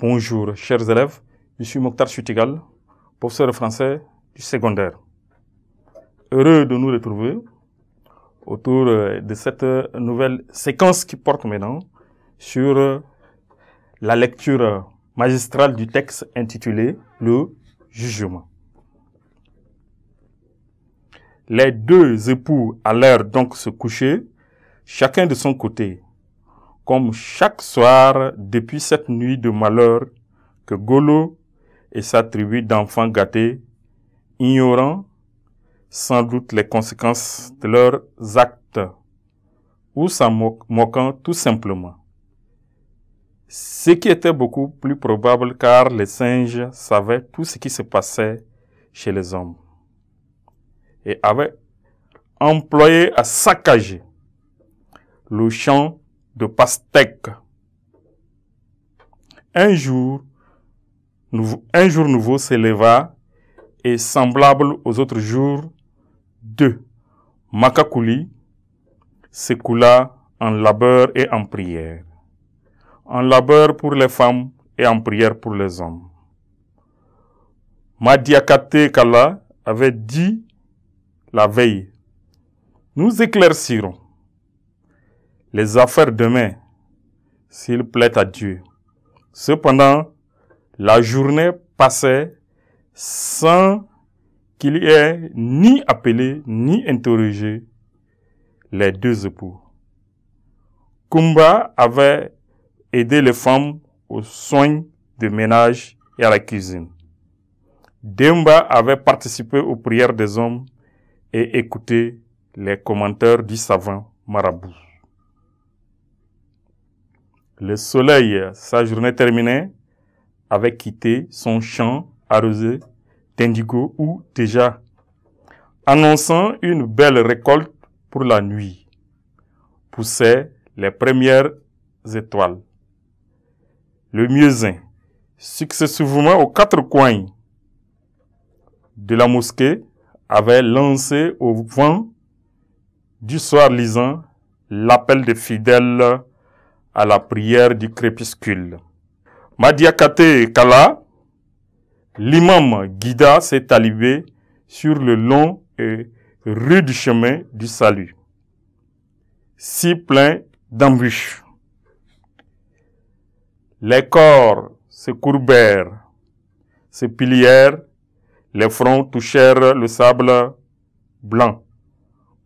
Bonjour, chers élèves. Je suis Mokhtar Chutigal, professeur de français du secondaire. Heureux de nous retrouver autour de cette nouvelle séquence qui porte maintenant sur la lecture magistrale du texte intitulé « Le jugement ». Les deux époux allèrent donc se coucher, chacun de son côté, comme chaque soir depuis cette nuit de malheur que Golo et sa tribu d'enfants gâtés, ignorant sans doute les conséquences de leurs actes, ou s'en moquant tout simplement. Ce qui était beaucoup plus probable car les singes savaient tout ce qui se passait chez les hommes et avaient employé à saccager le champ de pastèques. Un jour nouveau s'éleva et semblable aux autres jours de Makakuli s'écoula en labeur et en prière. En labeur pour les femmes et en prière pour les hommes. Madiakate Kala avait dit la veille: nous éclaircirons les affaires demain, s'il plaît à Dieu. Cependant, la journée passait sans qu'il y ait ni appelé ni interrogé les deux époux. Kumba avait aidé les femmes aux soins de ménage et à la cuisine. Demba avait participé aux prières des hommes et écouté les commentaires du savant marabout. Le soleil, sa journée terminée, avait quitté son champ arrosé d'indigo où déjà, annonçant une belle récolte pour la nuit, poussaient les premières étoiles. Le muezzin, successivement aux quatre coins de la mosquée, avait lancé au vent du soir lisant l'appel des fidèles à la prière du crépuscule. Madiakate Kala, l'imam guida ses talibés sur le long et rude chemin du salut, si plein d'embûches. Les corps se courbèrent, se plièrent, les fronts touchèrent le sable blanc,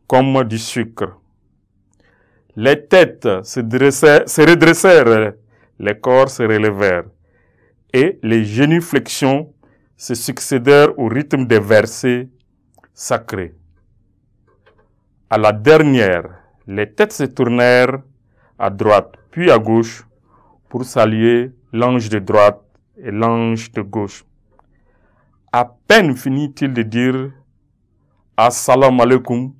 comme du sucre. Les têtes se redressèrent, les corps se relevèrent, et les génuflexions se succédèrent au rythme des versets sacrés. À la dernière, les têtes se tournèrent à droite, puis à gauche, pour saluer l'ange de droite et l'ange de gauche. À peine finit-il de dire « Assalamu alaikum »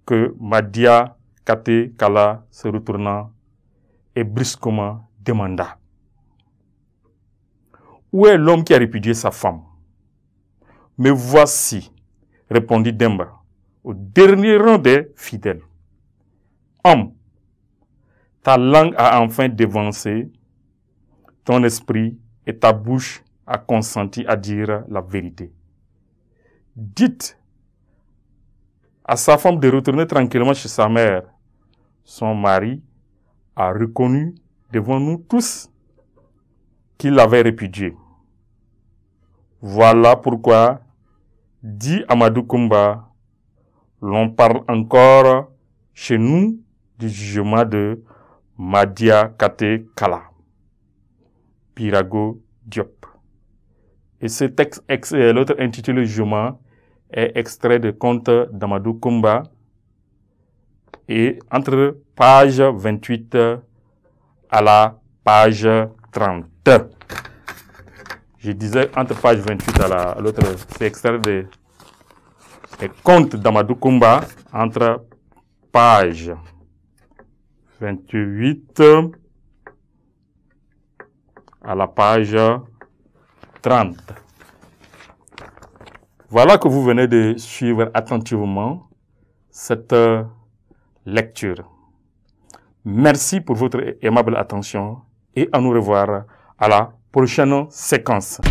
que Madiakate Kala se retourna et brusquement demanda: « Où est l'homme qui a répudié sa femme ?»« Me voici, » répondit Demba, au dernier rang des fidèles. « Homme, ta langue a enfin dévancé ton esprit et ta bouche a consenti à dire la vérité. Dites à sa femme de retourner tranquillement chez sa mère. Son mari a reconnu devant nous tous qu'il l'avait répudiée. Voilà pourquoi, dit Amadou Kumba, l'on parle encore chez nous du jugement de Madiakate Kala. Pirago Diop. Et ce texte, l'autre intitulé Jugement, est extrait de conte d'Amadou Kumba et entre page 28 à la page 30. Je disais entre page 28 à l'autre, c'est extrait des contes d'Amadou Kumba entre page 28 à la page 30. Voilà que vous venez de suivre attentivement cette lecture. Merci pour votre aimable attention et à nous revoir à la prochaine séquence.